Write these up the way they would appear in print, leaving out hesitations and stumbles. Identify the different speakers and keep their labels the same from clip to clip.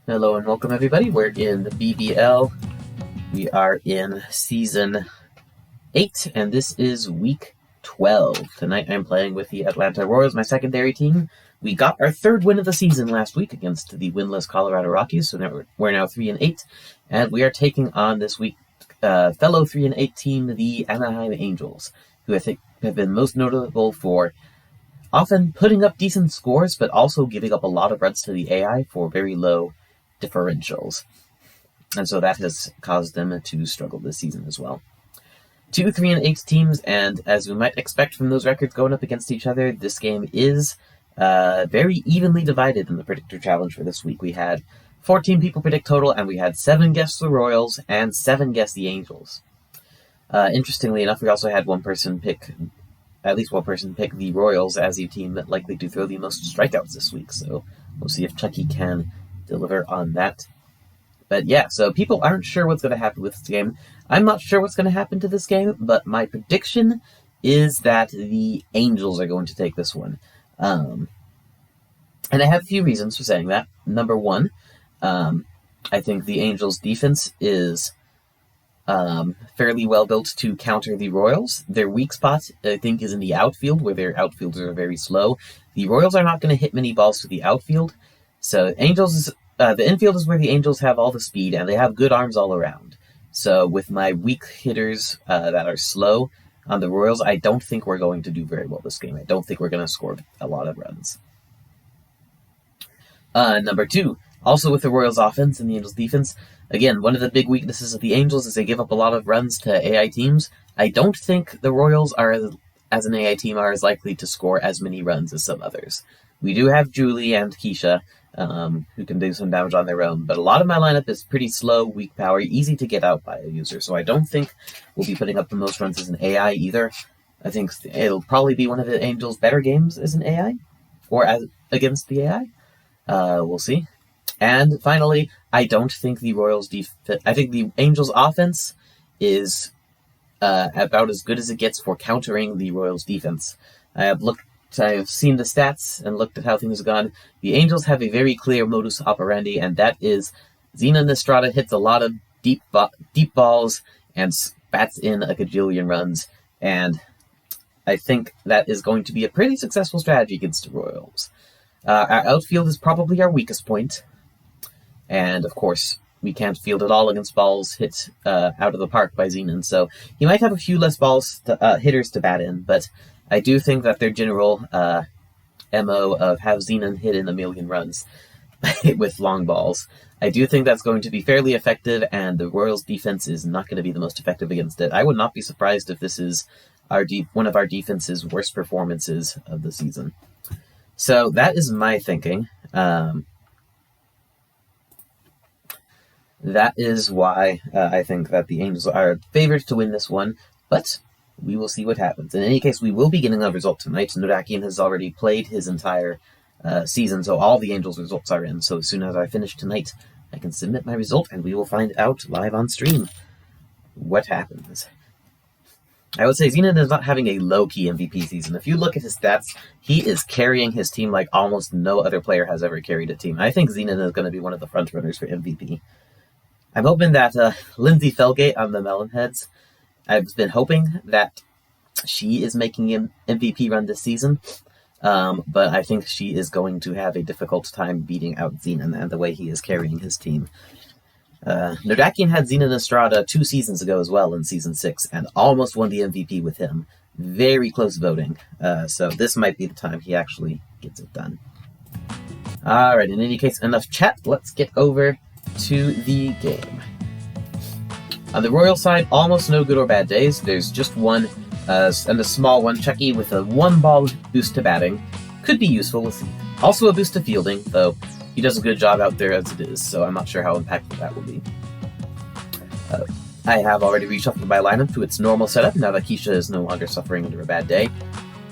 Speaker 1: Hello and welcome everybody. We're in the BBL. We are in Season 8 and this is Week 12. Tonight I'm playing with the Atlanta Royals, my secondary team. We got our third win of the season last week against the winless Colorado Rockies, so we're now 3-8. And we are taking on this week fellow 3-8 team, the Anaheim Angels, who I think have been most notable for often putting up decent scores, but also giving up a lot of runs to the AI for very low differentials. And so that has caused them to struggle this season as well. 2 3-8 teams, and as we might expect from those records going up against each other, this game is very evenly divided in the Predictor Challenge for this week. We had 14 people predict total, and we had 7 guess the Royals and 7 guess the Angels. Interestingly enough, we also had at least one person pick the Royals as the team that likely to throw the most strikeouts this week, so we'll see if Chucky can deliver on that. But yeah, so people aren't sure what's going to happen with this game. I'm not sure what's going to happen to this game, but my prediction is that the Angels are going to take this one. And I have a few reasons for saying that. Number one, I think the Angels' defense is fairly well built to counter the Royals. Their weak spot, I think, is in the outfield, where their outfielders are very slow. The Royals are not going to hit many balls to the outfield, so the infield is where the Angels have all the speed, and they have good arms all around. So with my weak hitters that are slow on the Royals, I don't think we're going to do very well this game. I don't think we're going to score a lot of runs. Number two, also with the Royals offense and the Angels defense, again, one of the big weaknesses of the Angels is they give up a lot of runs to AI teams. I don't think the Royals are, as an AI team, are as likely to score as many runs as some others. We do have Julie and Keisha, who can do some damage on their own, but a lot of my lineup is pretty slow, weak power, easy to get out by a user, so I don't think we'll be putting up the most runs as an AI either. I think it'll probably be one of the Angels' better games as an AI, or against the AI. We'll see. And finally, I don't think the Royals' I think the Angels' offense is about as good as it gets for countering the Royals' defense. I've seen the stats and looked at how things have gone. The Angels have a very clear modus operandi, and that is Zenon Estrada hits a lot of deep balls and bats in a gajillion runs, and I think that is going to be a pretty successful strategy against the Royals. Our outfield is probably our weakest point, and of course, we can't field at all against balls hit out of the park by Zenon, so he might have a few less hitters to bat in, but I do think that their general MO of have Zenon hit in a million runs with long balls, I do think that's going to be fairly effective, and the Royals' defense is not going to be the most effective against it. I would not be surprised if this is one of our defense's worst performances of the season. So that is my thinking. That is why I think that the Angels are favored to win this one, but we will see what happens. In any case, we will be getting a result tonight. Nodakian has already played his entire season, so all the Angels' results are in. So as soon as I finish tonight, I can submit my result, and we will find out live on stream what happens. I would say Zenon is not having a low-key MVP season. If you look at his stats, he is carrying his team like almost no other player has ever carried a team. I think Zenon is going to be one of the front-runners for MVP. I'm hoping that Lindsay Felgate on the Melonheads, I've been hoping that she is making an MVP run this season, but I think she is going to have a difficult time beating out Zenon and the way he is carrying his team. Nodakian had Zenon Estrada 2 seasons ago as well in Season 6 and almost won the MVP with him. Very close voting, so this might be the time he actually gets it done. Alright, in any case, enough chat. Let's get over to the game. On the Royal side, almost no good or bad days. There's just one, and a small one, Chucky, with a 1-ball boost to batting. Could be useful with also a boost to fielding, though he does a good job out there as it is, so I'm not sure how impactful that will be. I have already reshuffled my lineup to its normal setup, now that Keisha is no longer suffering under a bad day.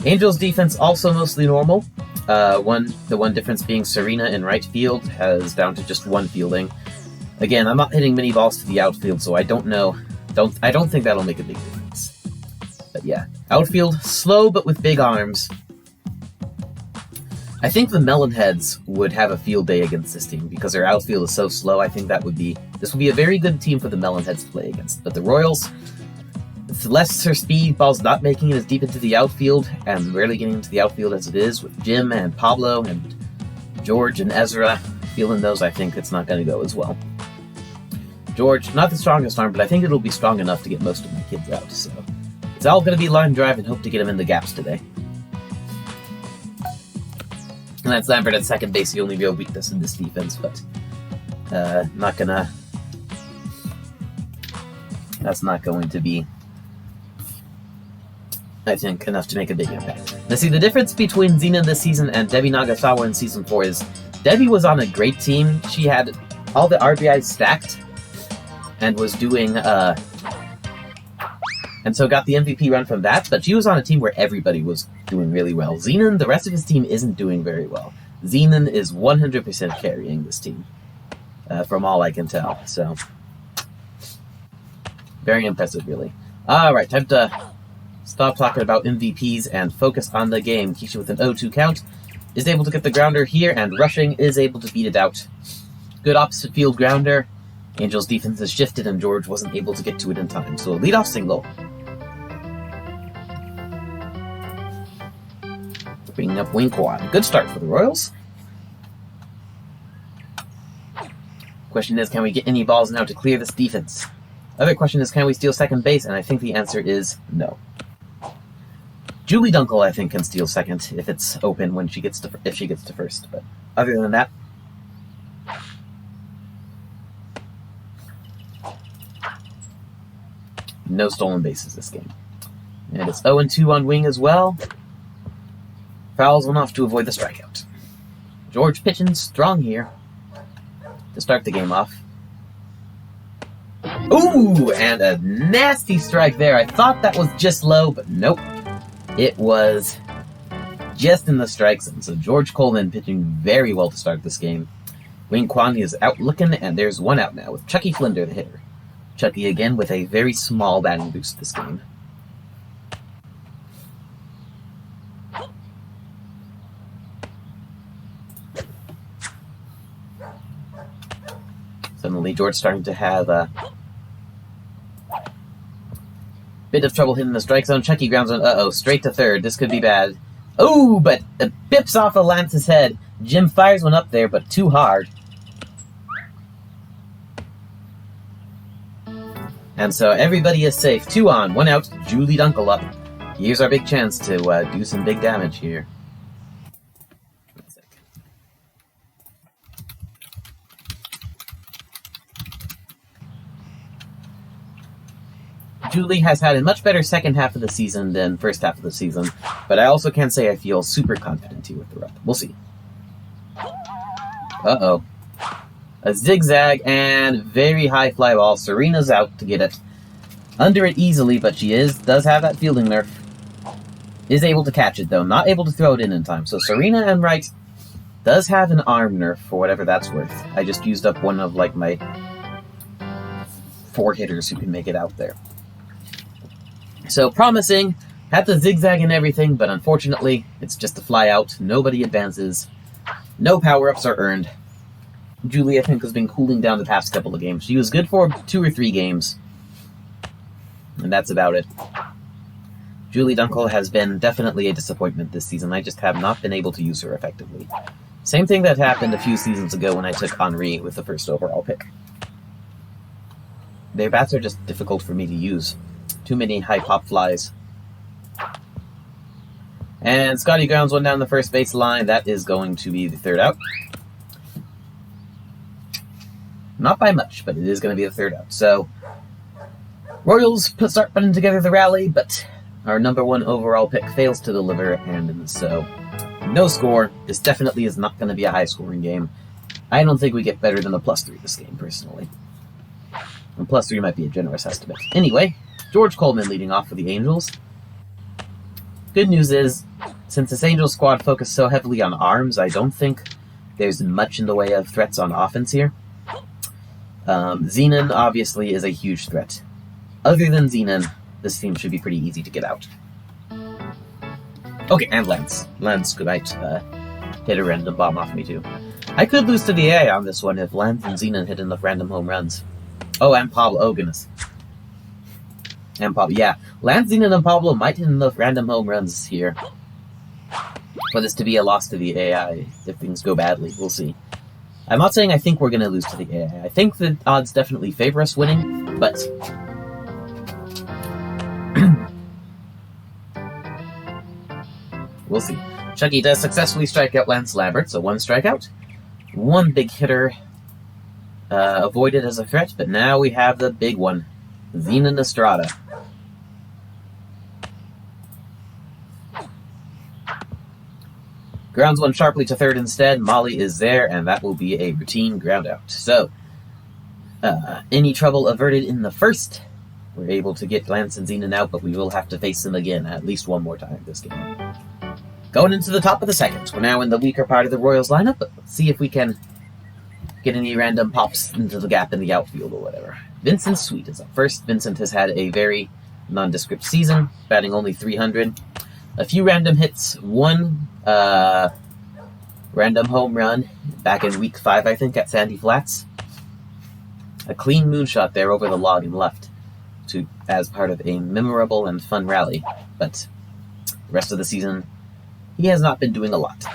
Speaker 1: Angels' defense also mostly normal. The one difference being Serena in right field has down to just 1 fielding. Again, I'm not hitting many balls to the outfield, so I don't know. I don't think that'll make a big difference. But yeah, outfield slow but with big arms. I think the Melonheads would have a field day against this team because their outfield is so slow. I think this would be a very good team for the Melonheads to play against. But the Royals, with lesser speed, ball's not making it as deep into the outfield, and rarely getting into the outfield as it is with Jim and Pablo and George and Ezra fielding those. I think it's not going to go as well. George, not the strongest arm, but I think it'll be strong enough to get most of my kids out. So it's all going to be line drive and hope to get them in the gaps today. And that's Lambert at second base, the only real weakness in this defense, but that's not going to be, I think, enough to make a big impact. Now see, the difference between Xena this season and Debbie Nagasawa in Season 4 is Debbie was on a great team. She had all the RBIs stacked and was doing, and so got the MVP run from that, but she was on a team where everybody was doing really well. Zenon, the rest of his team isn't doing very well. Zenon is 100% carrying this team, from all I can tell, so very impressive, really. Alright, time to stop talking about MVPs and focus on the game. Keisha with an 0-2 count is able to get the grounder here, and rushing is able to beat it out. Good opposite field grounder. Angels' defense has shifted, and George wasn't able to get to it in time, so a leadoff single. Bringing up Wing Kwan. Good start for the Royals. Question is, can we get any balls now to clear this defense? Other question is, can we steal second base? And I think the answer is no. Julie Dunkel, I think, can steal second if it's open when she gets to first. But other than that, no stolen bases this game. And it's 0-2 on Wing as well. Fouls enough to avoid the strikeout. George pitching strong here to start the game off. Ooh, and a nasty strike there. I thought that was just low, but nope. It was just in the strike zone. So George Coleman pitching very well to start this game. Wing Kwan is out looking, and there's one out now with Chucky Flinder, the hitter. Chucky again with a very small batting boost this game. Suddenly George starting to have a bit of trouble hitting the strike zone. Chucky grounds on, straight to third. This could be bad. Oh, but it bips off of Lance's head. Jim fires one up there, but too hard. And so everybody is safe. 2 on, 1 out. Julie Dunkel up. Here's our big chance to do some big damage here. Julie has had a much better second half of the season than first half of the season, but I also can't say I feel super confident here with the rep. We'll see. Uh-oh. A zigzag and very high fly ball. Serena's out to get it. Under it easily, but she does have that fielding nerf. Is able to catch it, though. Not able to throw it in time. So Serena and Wright does have an arm nerf for whatever that's worth. I just used up one of, like, my 4 hitters who can make it out there. So promising, had the zigzag and everything, but unfortunately, it's just a fly out. Nobody advances. No power-ups are earned. Julie, I think, has been cooling down the past couple of games. She was good for 2 or 3 games, and that's about it. Julie Dunkel has been definitely a disappointment this season. I just have not been able to use her effectively. Same thing that happened a few seasons ago when I took Henri with the first overall pick. Their bats are just difficult for me to use. Too many high pop flies. And Scotty grounds one down the first base line. That is going to be the 3rd out. Not by much, but it is going to be the 3rd out. So, Royals start putting together the rally, but our number 1 overall pick fails to deliver, and so no score. This definitely is not going to be a high-scoring game. I don't think we get better than a +3 this game, personally. And +3 might be a generous estimate. Anyway, George Coleman leading off for the Angels. Good news is, since this Angels squad focused so heavily on arms, I don't think there's much in the way of threats on offense here. Zenon, obviously, is a huge threat. Other than Zenon, this team should be pretty easy to get out. Okay, and Lance. Lance might hit a random bomb off me too. I could lose to the AI on this one if Lance and Xenon hit enough random home runs. Oh, and Pablo. Oh, goodness. And Pablo. Yeah, Lance, Xenon, and Pablo might hit enough random home runs here for this to be a loss to the AI if things go badly. We'll see. I'm not saying I think we're going to lose to the AI. I think the odds definitely favor us winning, but we'll see. Chucky does successfully strike out Lance Lambert, so 1 strikeout. 1 big hitter avoided as a threat, but now we have the big one, Xenon Estrada. Grounds 1 sharply to third instead. Molly is there, and that will be a routine ground out. So, any trouble averted in the first. We're able to get Lance and Xenon out, but we will have to face them again at least 1 more time this game. Going into the top of the second. We're now in the weaker part of the Royals lineup, but let's see if we can get any random pops into the gap in the outfield or whatever. Vincent Sweet is up first. Vincent has had a very nondescript season, batting only .300. A few random hits, 1 random home run back in week 5, I think, at Sandy Flats. A clean moonshot there over the log and left as part of a memorable and fun rally. But the rest of the season, he has not been doing a lot.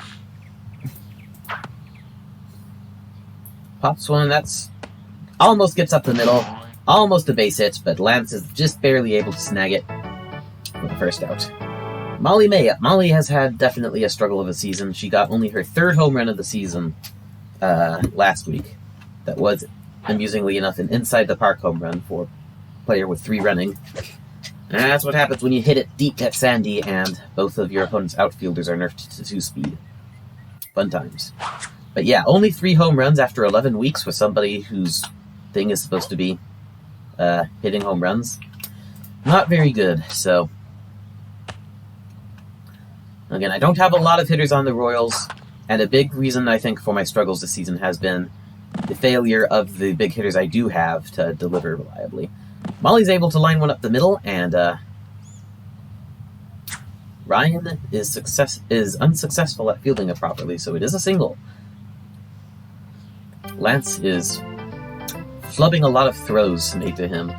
Speaker 1: Pops one, that's almost gets up the middle, almost a base hit, but Lance is just barely able to snag it for the first out. Molly May. Molly has had definitely a struggle of a season. She got only her 3rd home run of the season last week. That was, amusingly enough, an inside-the-park home run for a player with 3 running. And that's what happens when you hit it deep at Sandy and both of your opponent's outfielders are nerfed to 2-speed. Fun times. But yeah, only 3 home runs after 11 weeks for somebody whose thing is supposed to be hitting home runs. Not very good, so... Again, I don't have a lot of hitters on the Royals, and a big reason, I think, for my struggles this season has been the failure of the big hitters I do have to deliver reliably. Molly's able to line one up the middle, and Ryan is unsuccessful at fielding it properly, so it is a single. Lance is flubbing a lot of throws made to him,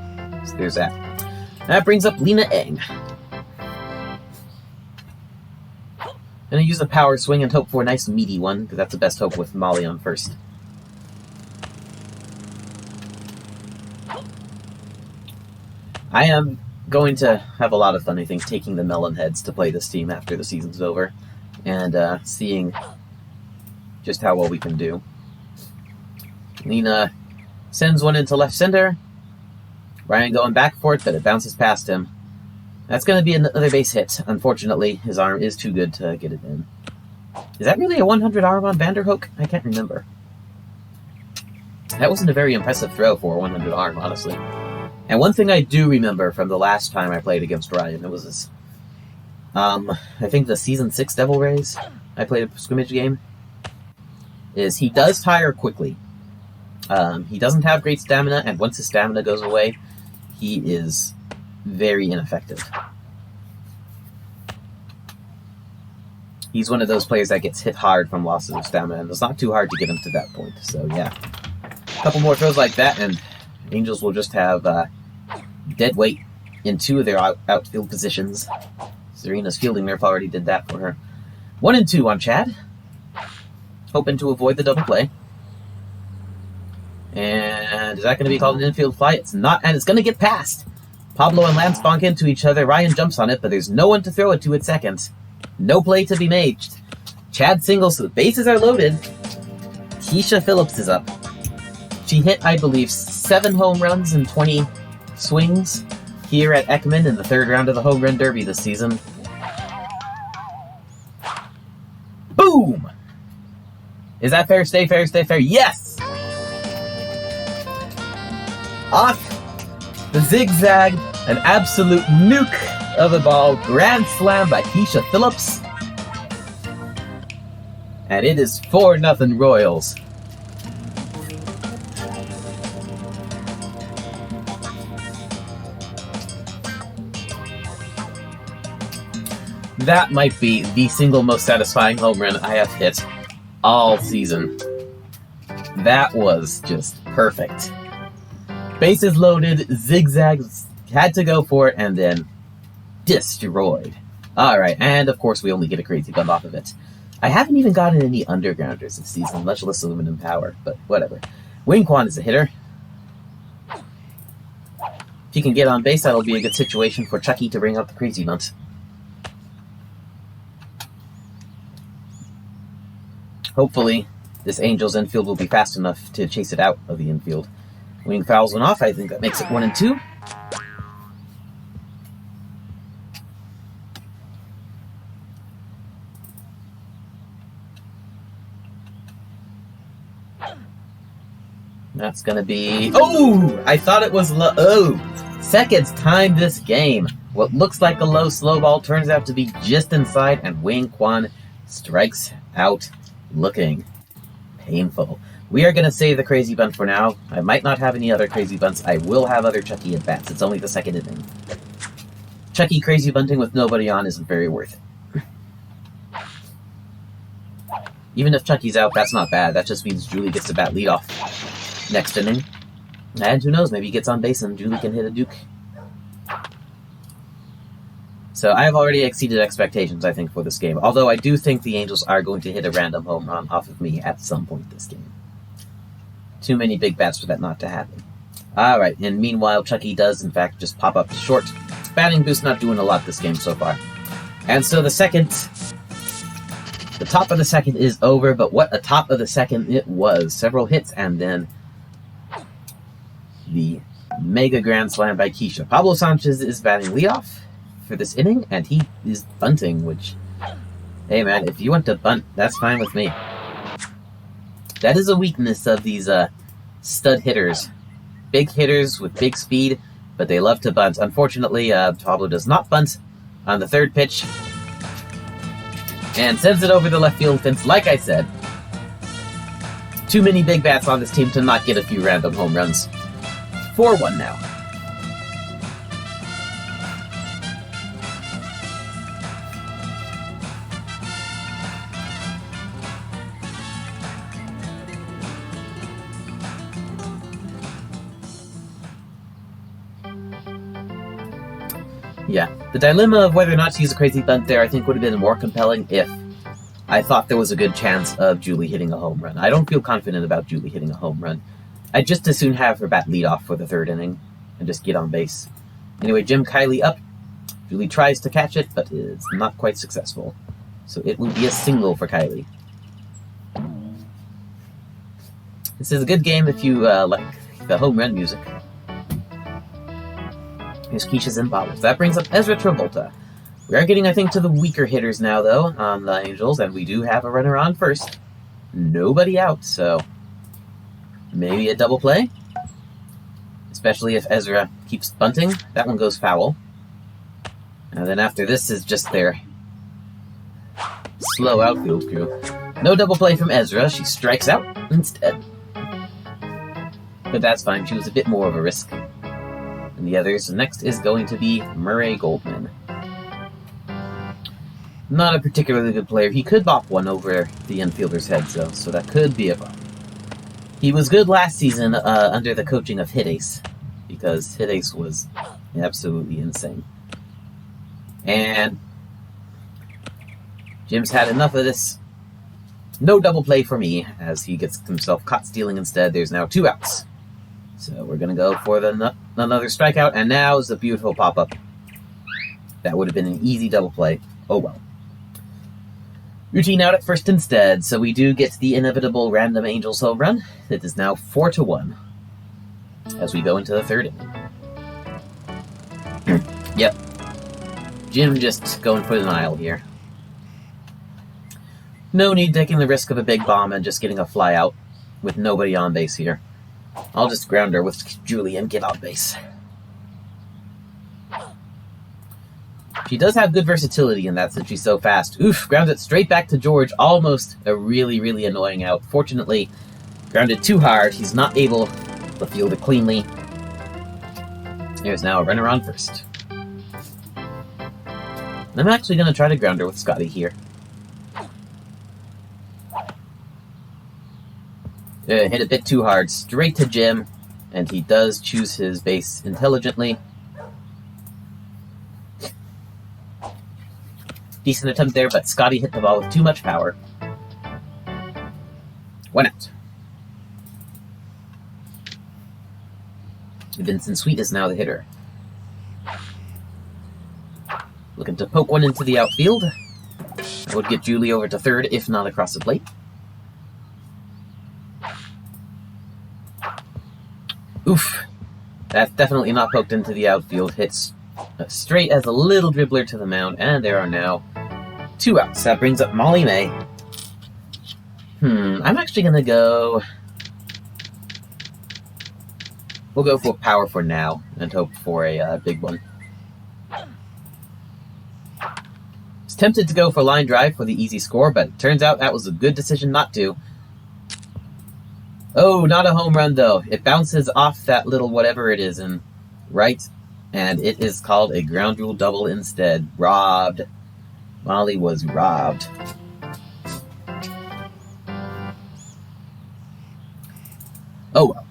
Speaker 1: so there's that. That brings up Lena Eng. Gonna use a power swing and hope for a nice meaty one, because that's the best hope with Molly on first. I am going to have a lot of fun, I think, taking the Melonheads to play this team after the season's over, and seeing just how well we can do. Lena sends one into left center. Ryan going back for it, but it bounces past him. That's going to be another base hit. Unfortunately, his arm is too good to get it in. Is that really a 100 arm on Vanderhoff? I can't remember. That wasn't a very impressive throw for a 100 arm, honestly. And one thing I do remember from the last time I played against Ryan, it was this, I think the Season 6 Devil Rays I played a scrimmage game, is he does tire quickly. He doesn't have great stamina, and once his stamina goes away, he is very ineffective. He's one of those players that gets hit hard from losses of stamina, and it's not too hard to get him to that point. So yeah, a couple more throws like that, and Angels will just have dead weight in 2 of their outfield positions. Serena's fielding nerf already did that for her. 1 and 2 on Chad, hoping to avoid the double play. And is that going to be called an infield fly? It's not, and it's going to get past. Pablo and Lance bonk into each other. Ryan jumps on it, but there's no one to throw it to at second. No play to be made. Chad singles, so the bases are loaded. Keisha Phillips is up. She hit, I believe, 7 home runs and 20 swings here at Eckman in the 3rd round of the Home Run Derby this season. Boom! Is that fair? Stay fair, stay fair. Yes! Off the zigzag, an absolute nuke of a ball. Grand slam by Keisha Phillips. And it is 4-0 Royals. That might be the single most satisfying home run I have hit all season. That was just perfect. Bases loaded, zigzags, had to go for it, and then destroyed. Alright, and of course we only get a crazy bunt off of it. I haven't even gotten any undergrounders this season, much less aluminum power, but whatever. Wing Quan is a hitter. If he can get on base, that'll be a good situation for Chucky to bring out the crazy bunt. Hopefully, this Angels infield will be fast enough to chase it out of the infield. Wing fouls one off. I think that makes it 1-2. That's going to be... Oh! I thought it was low. Oh! Seconds timed this game. What looks like a low slow ball turns out to be just inside, and Wing Quan strikes out looking painful. We are going to save the crazy bunt for now. I might not have any other crazy bunts. I will have other Chucky at bats. It's only the second inning. Chucky crazy bunting with nobody on isn't very worth it. Even if Chucky's out, that's not bad. That just means Julie gets to bat leadoff next inning. And who knows, maybe he gets on base and Julie can hit a duke. So I have already exceeded expectations, I think, for this game. Although I do think the Angels are going to hit a random home run off of me at some point this game. Too many big bats for that not to happen. Alright, and meanwhile, Chucky does, in fact, just pop up to short. Batting boost not doing a lot this game so far. And so the top of the second is over, but what a top of the second it was. Several hits, and then the mega grand slam by Keisha. Pablo Sanchez is batting leadoff for this inning, and he is bunting, which, hey man, if you want to bunt, that's fine with me. That is a weakness of these stud hitters. Big hitters with big speed, but they love to bunt. Unfortunately, Pablo does not bunt on the third pitch, and sends it over the left field fence. Like I said, too many big bats on this team to not get a few random home runs. 4-1 now. Yeah, the dilemma of whether or not to use a crazy bunt there I think would have been more compelling if I thought there was a good chance of Julie hitting a home run. I don't feel confident about Julie hitting a home run. I'd just as soon have her bat leadoff for the third inning and just get on base. Anyway, Jim Kiley up. Julie tries to catch it, but is not quite successful. So it will be a single for Kiley. This is a good game if you like the home run music. Here's Keisha's in bobbles. That brings up Ezra Travolta. We are getting, I think, to the weaker hitters now, though, on the Angels, and we do have a runner on first. Nobody out, so maybe a double play? Especially if Ezra keeps bunting. That one goes foul. And then after this is just their slow outfield crew. No double play from Ezra. She strikes out instead. But that's fine. She was a bit more of a risk than the others. Next is going to be Murray Goldman. Not a particularly good player. He could bop one over the infielder's head, though, so that could be a problem. He was good last season under the coaching of Hitace, because Hitace was absolutely insane. And Jim's had enough of this. No double play for me, as he gets himself caught stealing instead. There's now 2 outs. So we're going to go for another strikeout, and now is a beautiful pop-up. That would have been an easy double play. Oh well. Routine out at first instead, so we do get the inevitable random Angels home run. It is now 4-1 as we go into the third inning. Yep. Jim just going for denial here. No need taking the risk of a big bomb and just getting a fly out with nobody on base here. I'll just ground her with Julie and get on base. She does have good versatility in that since she's so fast. Oof, ground it straight back to George. Almost a really, really annoying out. Fortunately, grounded too hard. He's not able to field it cleanly. There's now a runner on first. I'm actually going to try to grounder with Scotty here. Hit a bit too hard, straight to Jim, and he does choose his base intelligently. Decent attempt there, but Scotty hit the ball with too much power. 1 out. Vincent Sweet is now the hitter. Looking to poke one into the outfield. That would get Julie over to third, if not across the plate. Oof. That's definitely not poked into the outfield. Hits straight as a little dribbler to the mound, and there are now 2 outs. That brings up Molly May. I'm actually going to go... We'll go for power for now, and hope for a big one. Was tempted to go for line drive for the easy score, but it turns out that was a good decision not to. Oh, not a home run, though. It bounces off that little whatever it is in right, and it is called a ground rule double instead. Robbed. Molly was robbed. Oh well.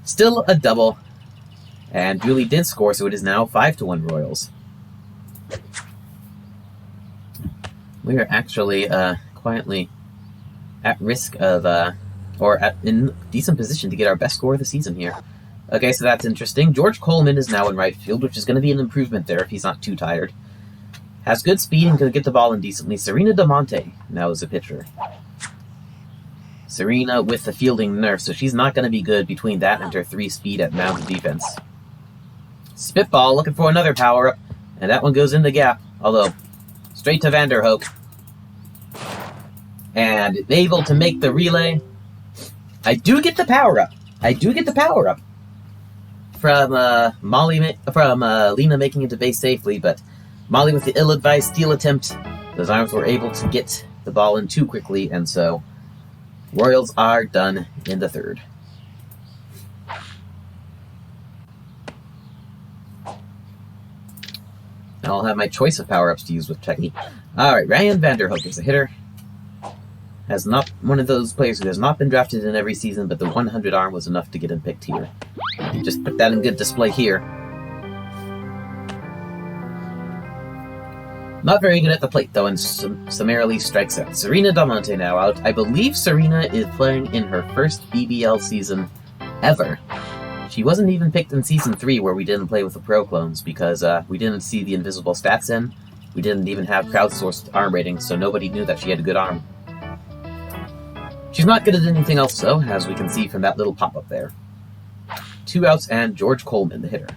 Speaker 1: Still a double, and Julie did score, so it is now 5-1 Royals. We are actually quietly at risk of, in decent position to get our best score of the season here. Okay, so that's interesting. George Coleman is now in right field, which is going to be an improvement there if he's not too tired. Has good speed and can get the ball in decently. Serena DeMonte now is a pitcher. Serena with the fielding nerf, so she's not going to be good between that and her 3 speed at mound defense. Spitball looking for another power-up, and that one goes in the gap, although straight to Vanderhoff. And able to make the relay. I do get the power-up. From Lena making it to base safely, but Molly with the ill-advised steal attempt. Those arms were able to get the ball in too quickly, and so Royals are done in the 3rd. Now I'll have my choice of power-ups to use with Chucky. Alright, Ryan Vanderhook is a hitter. Has not one of those players who has not been drafted in every season, but the 100 arm was enough to get him picked here. Just put that in good display here. Not very good at the plate, though, and summarily strikes out. Serena DeMonte now out. I believe Serena is playing in her first BBL season ever. She wasn't even picked in Season 3, where we didn't play with the Pro Clones, because we didn't see the invisible stats in. We didn't even have crowdsourced arm ratings, so nobody knew that she had a good arm. She's not good at anything else, though, as we can see from that little pop-up there. 2 outs, and George Coleman, the hitter.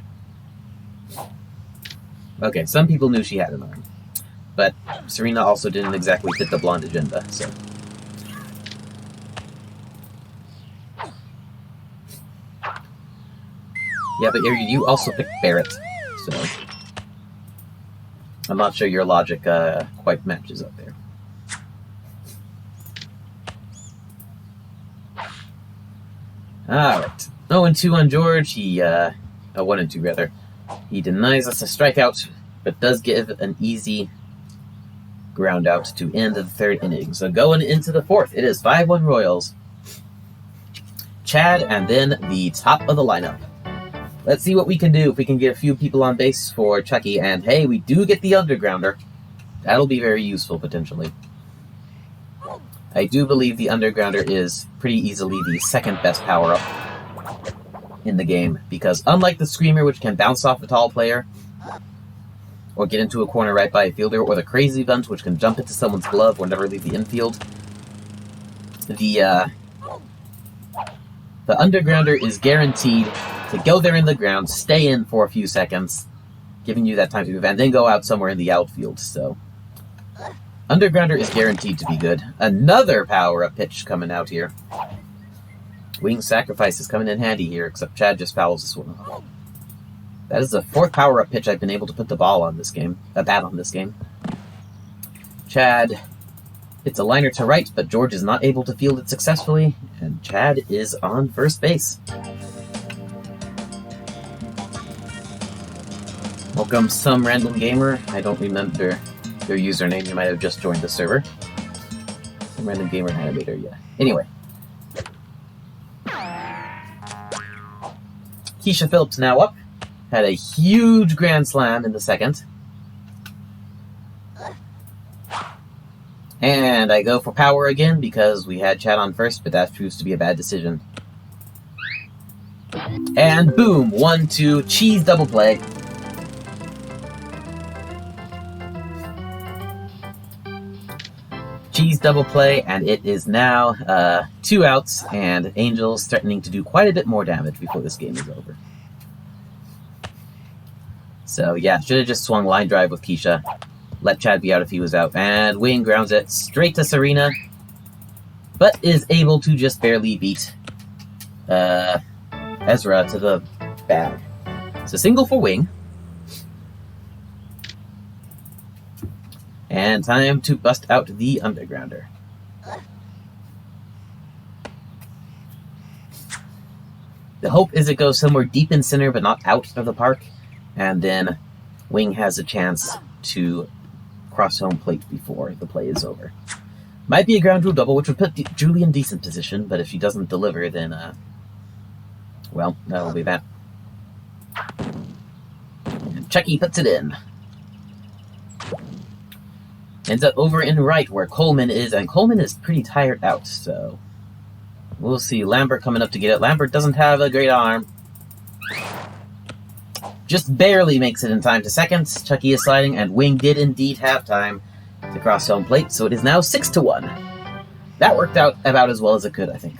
Speaker 1: Okay, some people knew she had an arm. But Serena also didn't exactly fit the blonde agenda, so. Yeah, but you also picked Barrett, so. I'm not sure your logic quite matches up there. Alright. 0-2 on George. He, 1-2 rather. He denies us a strikeout, but does give an easy ground out to end the 3rd inning. So going into the 4th, it is 5-1 Royals. Chad, and then the top of the lineup. Let's see what we can do if we can get a few people on base for Chucky. And hey, we do get the undergrounder. That'll be very useful, potentially. I do believe the undergrounder is pretty easily the 2nd best power-up in the game, because unlike the Screamer, which can bounce off a tall player, or get into a corner right by a fielder, or the Crazy Bunt, which can jump into someone's glove or never leave the infield, the undergrounder is guaranteed to go there in the ground, stay in for a few seconds, giving you that time to move, and then go out somewhere in the outfield, so undergrounder is guaranteed to be good. Another power-up pitch coming out here. Wing Sacrifice is coming in handy here, except Chad just fouls this one off. That is the 4th power-up pitch I've been able to put the ball on this game. A bat on this game. Chad hits a liner to right, but George is not able to field it successfully, and Chad is on first base. Well, welcome some random gamer. I don't remember their username. You might have just joined the server. Some random gamer animator, yeah. Anyway. Keisha Phillips now up. Had a huge grand slam in the second. And I go for power again because we had chat on first, but that proves to be a bad decision. And boom! 1-2, cheese double play. Cheese double play, and it is now 2 outs, and Angel's threatening to do quite a bit more damage before this game is over. So yeah, should have just swung line drive with Keisha. Let Chad be out if he was out. And Wing grounds it straight to Serena, but is able to just barely beat Ezra to the bag. So single for Wing. And time to bust out the Undergrounder. The hope is it goes somewhere deep in center but not out of the park. And then Wing has a chance to cross home plate before the play is over. Might be a ground rule double, which would put Julie in decent position, but if she doesn't deliver, then, well, that'll be that. And Chucky puts it in. Ends up over in right where Coleman is, and Coleman is pretty tired out, so we'll see. Lambert coming up to get it. Lambert doesn't have a great arm. Just barely makes it in time to second. Chucky is sliding, and Wing did indeed have time to cross home plate, so it is now 6-1. That worked out about as well as it could, I think.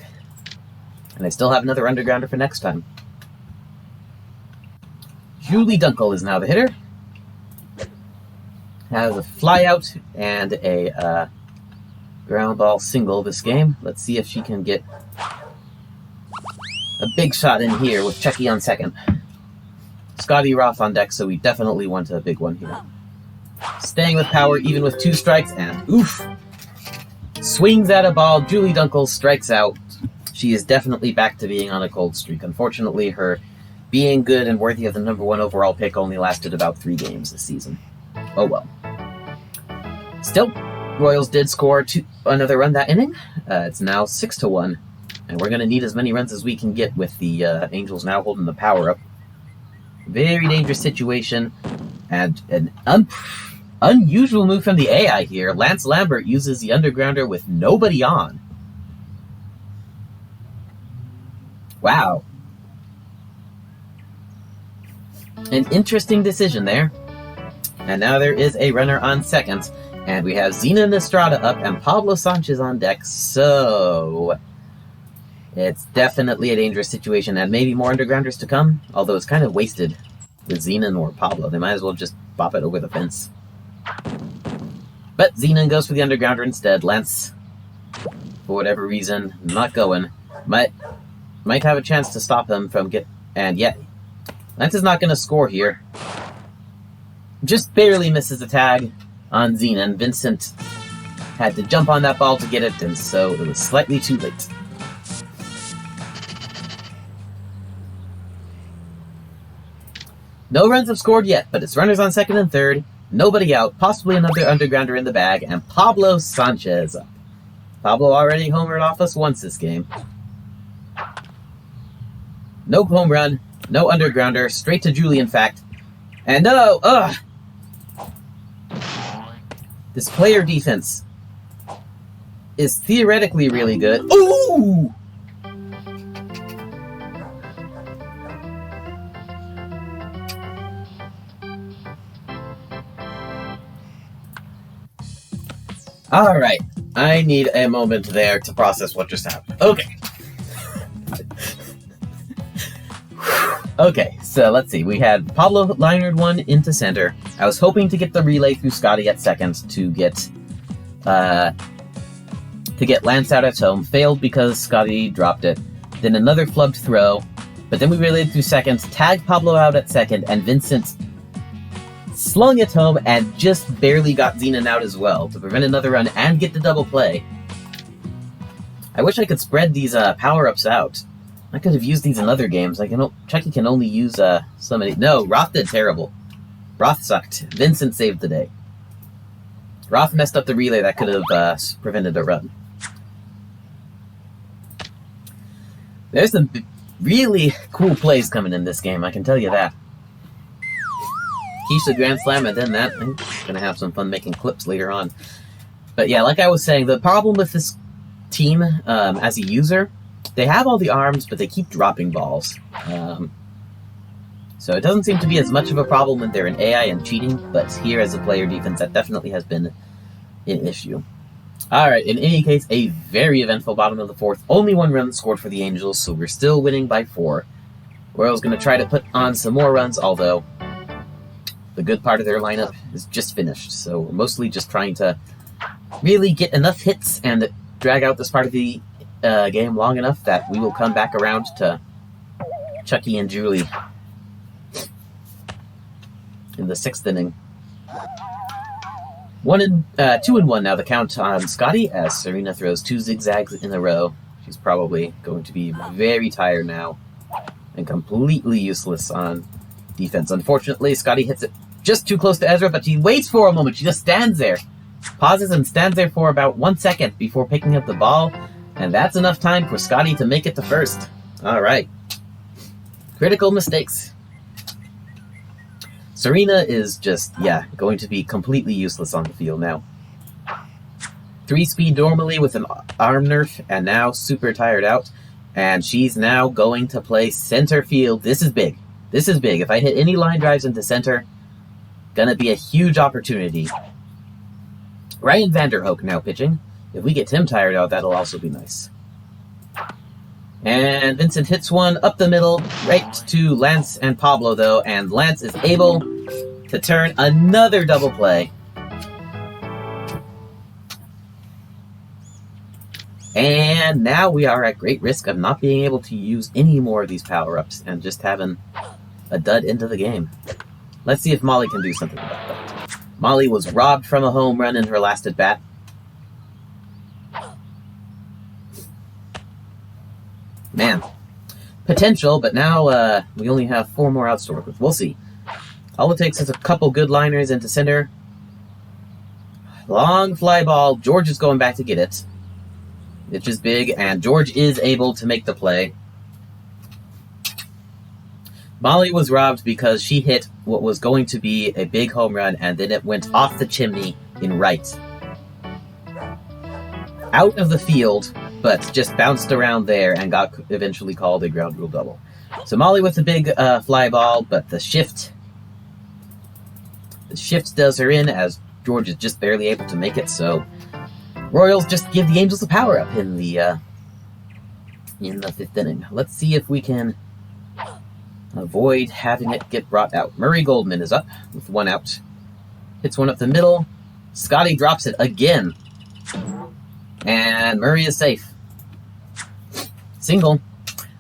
Speaker 1: And I still have another undergrounder for next time. Julie Dunkel is now the hitter. Has a fly out and a ground ball single this game. Let's see if she can get a big shot in here with Chucky on second. Scotty Roth on deck, so we definitely want a big one here. Staying with power, even with 2 strikes, and oof! Swings at a ball. Julie Dunkel strikes out. She is definitely back to being on a cold streak. Unfortunately, her being good and worthy of the #1 overall pick only lasted about 3 games this season. Oh well. Still, Royals did score another run that inning. It's now 6-1, and we're going to need as many runs as we can get with the Angels now holding the power up. Very dangerous situation, and an unusual move from the AI here. Lance Lambert uses the undergrounder with nobody on. Wow. An interesting decision there. And now there is a runner on second, and we have Zena Estrada up and Pablo Sanchez on deck, so it's definitely a dangerous situation, and maybe more undergrounders to come, although it's kind of wasted with Zenon or Pablo. They might as well just bop it over the fence. But Zenon goes for the undergrounder instead. Lance, for whatever reason, not going. Might have a chance to stop him from and yet, Lance is not going to score here. Just barely misses the tag on Zenon. Vincent had to jump on that ball to get it, and so it was slightly too late. No runs have scored yet, but it's runners on second and third, nobody out, possibly another undergrounder in the bag, and Pablo Sanchez up. Pablo already homered off us once this game. No home run, no undergrounder, straight to Julie, in fact. And no, this player defense is theoretically really good. Ooh! Alright, I need a moment there to process what just happened. Okay. Okay, so let's see. We had Pablo linered one into center. I was hoping to get the relay through Scotty at second to get Lance out at home. Failed because Scotty dropped it. Then another flubbed throw. But then we relayed through second, tagged Pablo out at second, and Vincent slung it home and just barely got Zenon out as well to prevent another run and get the double play. I wish I could spread these power-ups out. I could have used these in other games. Chucky can only use so many. No, Roth did terrible. Roth sucked. Vincent saved the day. Roth messed up the relay that could have prevented a run. There's some really cool plays coming in this game, I can tell you that. Keisha Grand Slam, and then that. I'm going to have some fun making clips later on. But yeah, like I was saying, the problem with this team as a user, they have all the arms, but they keep dropping balls. So it doesn't seem to be as much of a problem when they're in AI and cheating, but here as a player defense, that definitely has been an issue. Alright, in any case, a very eventful bottom of the fourth. Only 1 run scored for the Angels, so we're still winning by 4. Royals going to try to put on some more runs, although the good part of their lineup is just finished. So we're mostly just trying to really get enough hits and drag out this part of the game long enough that we will come back around to Chucky and Julie in the 6th inning. 2-1 now, the count on Scotty, as Serena throws 2 zigzags in a row. She's probably going to be very tired now and completely useless on defense. Unfortunately, Scotty hits it just too close to Ezra, but she waits for a moment. She just stands there, pauses and stands there for about 1 second before picking up the ball, and that's enough time for Scotty to make it to first. All right. Critical mistakes. Serena is just, going to be completely useless on the field now. 3-speed normally with an arm nerf, and now super tired out. And she's now going to play center field. This is big. This is big. If I hit any line drives into center, gonna be a huge opportunity. Ryan Vanderhoff now pitching. If we get him tired out, that'll also be nice. And Vincent hits one up the middle, right to Lance and Pablo, though, and Lance is able to turn another double play. And now we are at great risk of not being able to use any more of these power-ups and just having a dud into the game. Let's see if Molly can do something about that. Molly was robbed from a home run in her last at-bat. Man, potential, but now we only have 4 more outs to work with. We'll see. All it takes is a couple good liners into center. Long fly ball. George is going back to get it. Which is big, and George is able to make the play. Molly was robbed because she hit what was going to be a big home run, and then it went off the chimney in right. Out of the field, but just bounced around there and got eventually called a ground rule double. So Molly with the big fly ball, but the shift does her in as George is just barely able to make it. So Royals just give the Angels a power up in the 5th inning. Let's see if we can avoid having it get brought out. Murray Goldman is up with 1 out. Hits one up the middle. Scotty drops it again. And Murray is safe. Single.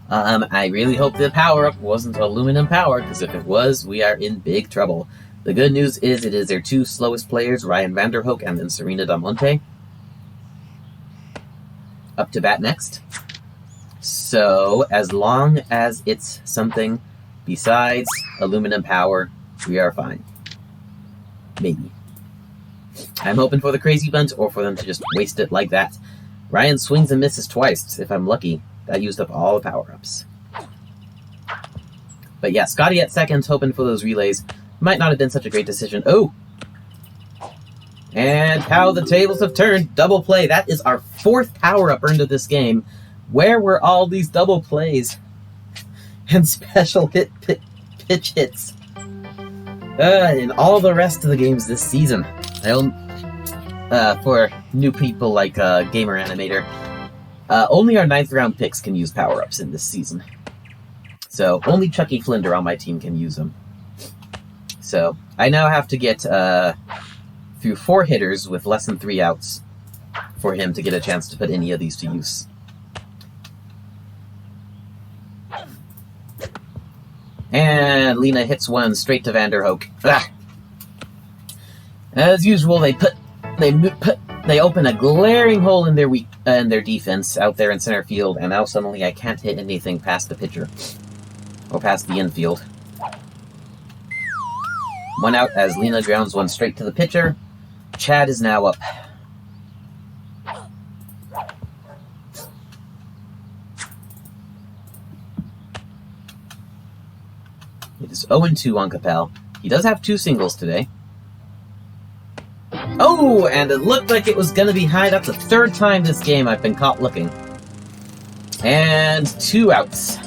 Speaker 1: I really hope the power-up wasn't aluminum power, because if it was, we are in big trouble. The good news is it is their 2 slowest players, Ryan Vanderhook and then Serena Damonte. Up to bat next. So, as long as it's something besides aluminum power, we are fine. Maybe. I'm hoping for the crazy bunt or for them to just waste it like that. Ryan swings and misses twice, if I'm lucky. That used up all the power-ups. But yeah, Scotty at second, hoping for those relays. Might not have been such a great decision. Oh! And how the tables have turned. Double play. That is our 4th power-up earned of this game. Where were all these double plays and special pitch hits in all the rest of the games this season? For new people like Gamer Animator, only our 9th round picks can use power-ups in this season. So only Chucky Flinder on my team can use them. So I now have to get through 4 hitters with less than 3 outs for him to get a chance to put any of these to use. And Lena hits one straight to Vanderhoek. Ah. As usual, they open a glaring hole in their defense out there in center field, and now suddenly I can't hit anything past the pitcher or past the infield. One out as Lena grounds one straight to the pitcher. Chad is now up. It is 0-2 on Capel. He does have 2 singles today. Oh, and it looked like it was going to be high. That's the 3rd time this game I've been caught looking. And 2 outs.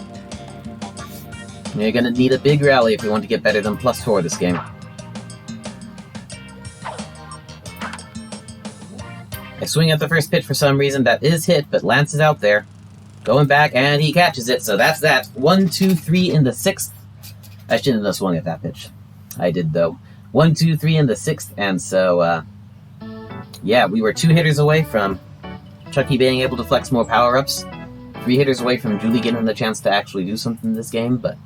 Speaker 1: You're going to need a big rally if you want to get better than +4 this game. I swing at the first pitch for some reason. That is hit, but Lance is out there. Going back, and he catches it, so that's that. 1-2-3 in the 6th. I shouldn't have swung at that pitch. I did, though. 1-2-3 in the 6th, and so, yeah, we were 2 hitters away from Chucky being able to flex more power-ups. 3 hitters away from Julie getting the chance to actually do something in this game, but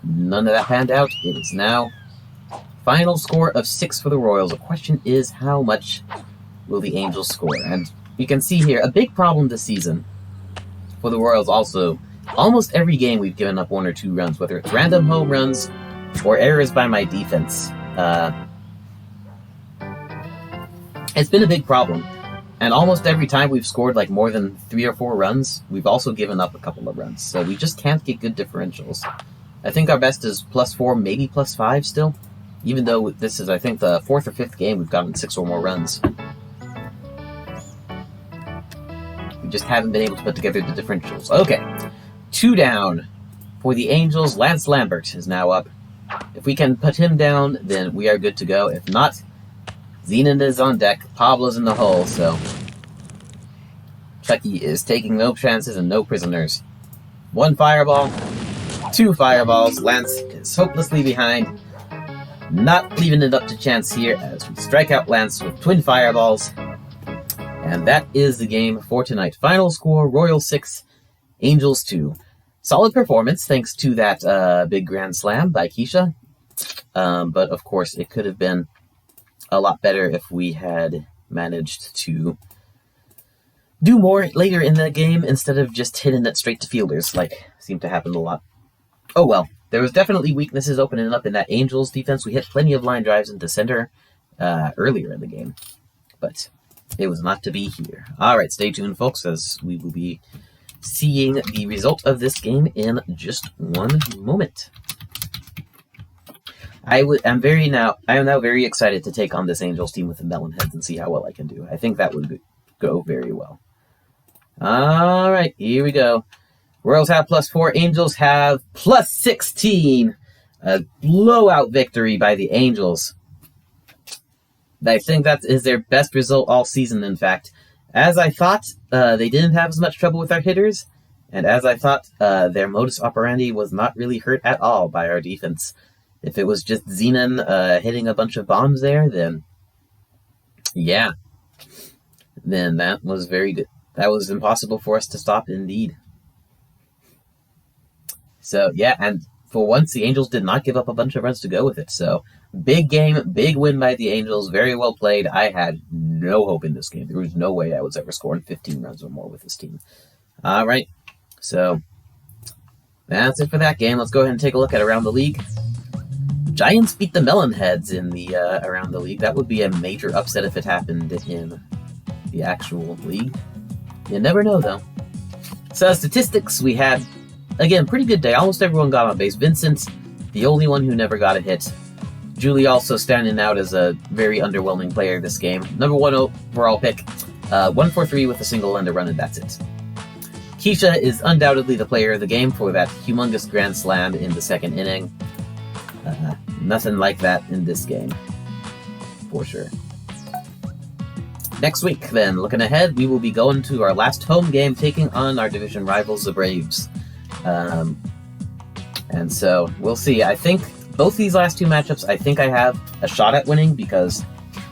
Speaker 1: none of that panned out. It is now final score of 6 for the Royals. The question is, how much will the Angels score? And you can see here, a big problem this season for the Royals also. Almost every game we've given up 1 or 2 runs, whether it's random home runs or errors by my defense. It's been a big problem. And almost every time we've scored like more than 3 or 4 runs, we've also given up a couple of runs. So we just can't get good differentials. I think our best is +4, maybe +5 still. Even though this is, I think, the 4th or 5th game we've gotten 6 or more runs. We just haven't been able to put together the differentials. Okay. 2 down for the Angels. Lance Lambert is now up. If we can put him down, then we are good to go. If not, Zenon is on deck. Pablo's in the hole, so Chucky is taking no chances and no prisoners. 1 fireball, 2 fireballs. Lance is hopelessly behind. Not leaving it up to chance here as we strike out Lance with twin fireballs. And that is the game for tonight. Final score, Royals 6, Angels 2. Solid performance thanks to that big grand slam by Keisha. But of course, it could have been a lot better if we had managed to do more later in the game instead of just hitting it straight to fielders, like seemed to happen a lot. Oh well, there was definitely weaknesses opening up in that Angels defense. We hit plenty of line drives into center earlier in the game, but it was not to be here. All right, stay tuned, folks, as we will be seeing the result of this game in just one moment. I am now very excited to take on this Angels team with the Melonheads and see how well I can do. I think that would go very well. All right, here we go. Royals have +4, Angels have +16. A blowout victory by the Angels. I think that is their best result all season, in fact. As I thought, they didn't have as much trouble with our hitters, and as I thought, their modus operandi was not really hurt at all by our defense. If it was just Zenon hitting a bunch of bombs there, then yeah, then that was very good. That was impossible for us to stop, indeed. So yeah, and for once, the Angels did not give up a bunch of runs to go with it. So big game, big win by the Angels. Very well played. I had no hope in this game. There was no way I was ever scoring 15 runs or more with this team. All right, so that's it for that game. Let's go ahead and take a look at Around the League. Giants beat the Melonheads in the Around the League. That would be a major upset if it happened in the actual league. You never know, though. So statistics, we had, again, pretty good day. Almost everyone got on base. Vincent, the only one who never got a hit. Julie also standing out as a very underwhelming player this game. Number 1 overall pick. 1-for-3 with a single and a run, and that's it. Keisha is undoubtedly the player of the game for that humongous grand slam in the 2nd inning. Nothing like that in this game, for sure. Next week, then, looking ahead, we will be going to our last home game, taking on our division rivals, the Braves. And so, we'll see. I think both these last 2 matchups, I think I have a shot at winning, because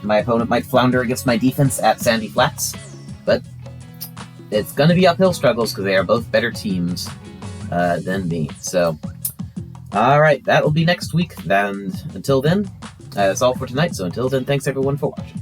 Speaker 1: my opponent might flounder against my defense at Sandy Flats. But it's going to be uphill struggles, because they are both better teams than me. So, alright, that will be next week. And until then, that's all for tonight. So until then, thanks everyone for watching.